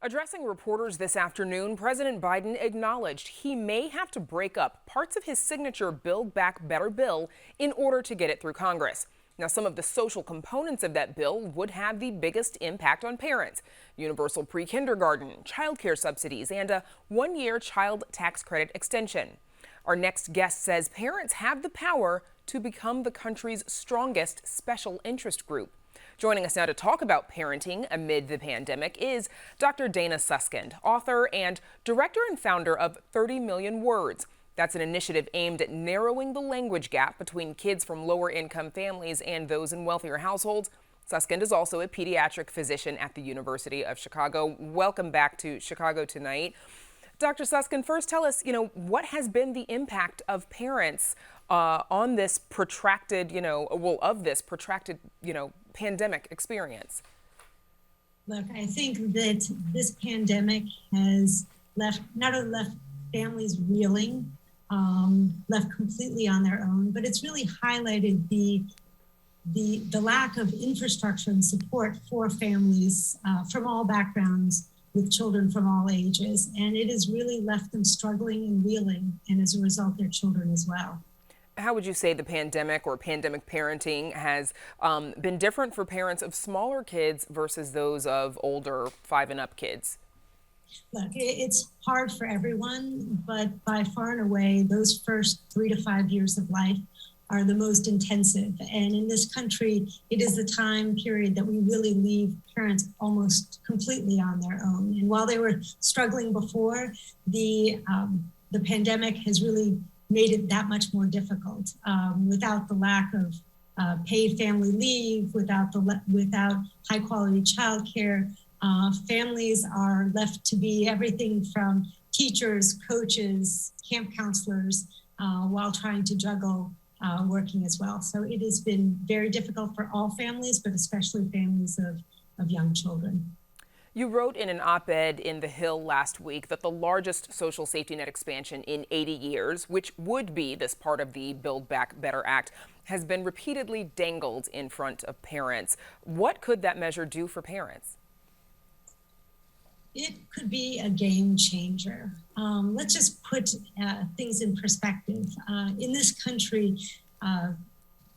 Addressing reporters this afternoon, President Biden acknowledged he may have to break up parts of his signature Build Back Better bill in order to get it through Congress. Now, some of the social components of that bill would have the biggest impact on parents: universal pre-kindergarten, childcare subsidies, and a one-year child tax credit extension. Our next guest says parents have the power to become the country's strongest special interest group. Joining us now to talk about parenting amid the pandemic is Dr. Dana Suskind, author and director and founder of 30 Million Words. That's an initiative aimed at narrowing the language gap between kids from lower income families and those in wealthier households. Suskind is also a pediatric physician at the University of Chicago. Welcome back to Chicago Tonight. Dr. Suskind, first tell us, what has been the impact of parents on this protracted, pandemic experience? Look, I think that this pandemic has not only left families reeling, left completely on their own, but it's really highlighted the lack of infrastructure and support for families from all backgrounds, with children from all ages. And it has really left them struggling and reeling, and as a result, their children as well. How would you say the pandemic or pandemic parenting has been different for parents of smaller kids versus those of older 5 and up kids? Look, it's hard for everyone, but by far and away, those first 3 to 5 years of life are the most intensive. And in this country, it is the time period that we really leave parents almost completely on their own. And while they were struggling before, the pandemic has really made it that much more difficult. Without the lack of paid family leave, without high quality childcare, families are left to be everything from teachers, coaches, camp counselors, while trying to juggle working as well. So it has been very difficult for all families, but especially families of young children. You wrote in an op-ed in The Hill last week that the largest social safety net expansion in 80 years, which would be this part of the Build Back Better Act, has been repeatedly dangled in front of parents. What could that measure do for parents? It could be a game changer. Let's just put things in perspective. In this country,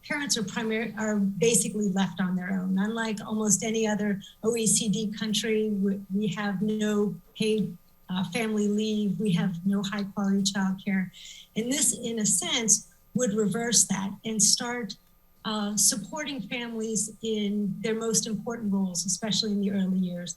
parents are basically left on their own. Unlike almost any other OECD country, we have no paid family leave, we have no high quality childcare. And this, in a sense, would reverse that and start supporting families in their most important roles, especially in the early years.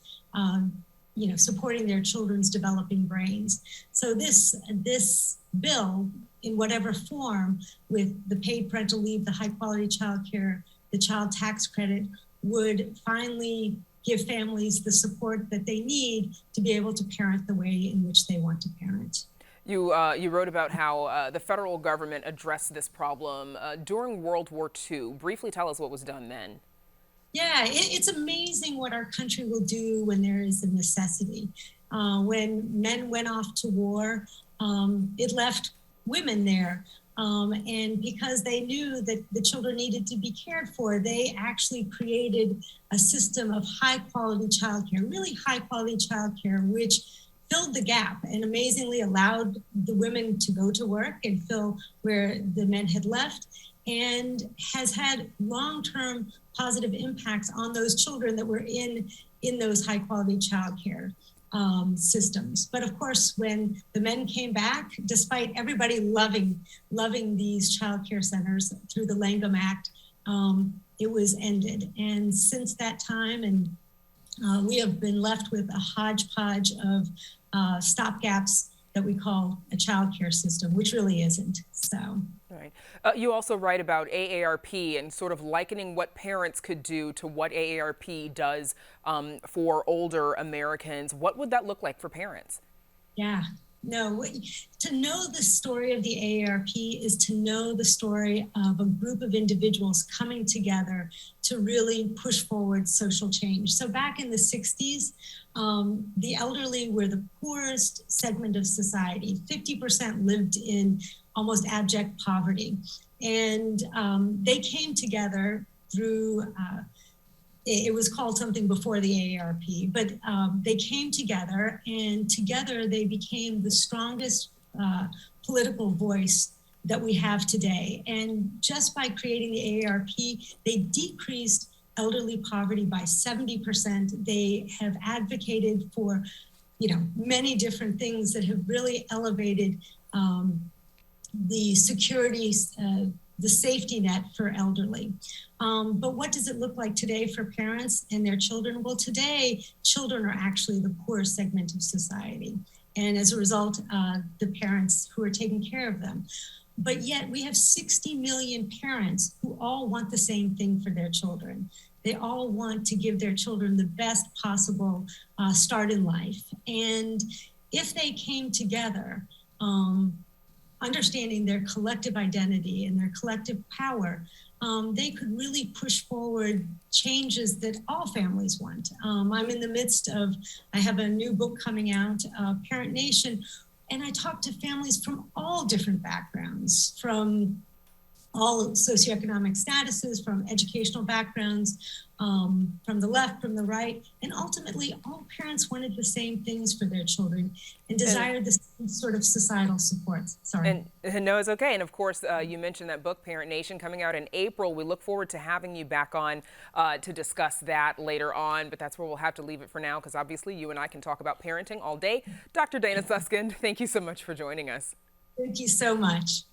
Supporting their children's developing brains. So this bill, in whatever form, with the paid parental leave, the high quality childcare, the child tax credit, would finally give families the support that they need to be able to parent the way in which they want to parent. You wrote about how the federal government addressed this problem during World War II. Briefly tell us what was done then. Yeah, it's amazing what our country will do when there is a necessity. When men went off to war, it left women there. And because they knew that the children needed to be cared for, they actually created a system of high quality childcare, really high quality childcare, which filled the gap and amazingly allowed the women to go to work and fill where the men had left, and has had long-term positive impacts on those children that were in those high quality childcare systems. But of course, when the men came back, despite everybody loving these childcare centers through the Langham Act, it was ended. And since that time, and we have been left with a hodgepodge of stopgaps that we call a childcare system, which really isn't. So. Right. You also write about AARP and sort of likening what parents could do to what AARP does for older Americans. What would that look like for parents? Yeah. No, to know the story of the AARP is to know the story of a group of individuals coming together to really push forward social change. So back in the 60s, the elderly were the poorest segment of society. 50% lived in almost abject poverty. And they came together through it was called something before the AARP, but they came together, and together they became the strongest political voice that we have today. And just by creating the AARP, they decreased elderly poverty by 70%. They have advocated for, many different things that have really elevated the security, the safety net for elderly. But what does it look like today for parents and their children? Well, today, children are actually the poorest segment of society. And as a result, the parents who are taking care of them. But yet we have 60 million parents who all want the same thing for their children. They all want to give their children the best possible start in life. And if they came together, understanding their collective identity and their collective power, they could really push forward changes that all families want. I'm in the midst of, I have a new book coming out, Parent Nation, and I talk to families from all different backgrounds, from all socioeconomic statuses, from educational backgrounds, from the left, from the right, and ultimately all parents wanted the same things for their children and desired the same sort of societal supports. Sorry. And no, it's okay. And of course, you mentioned that book, Parent Nation, coming out in April. We look forward to having you back on to discuss that later on, but that's where we'll have to leave it for now, because obviously you and I can talk about parenting all day. Dr. Dana Suskind, thank you so much for joining us. Thank you so much.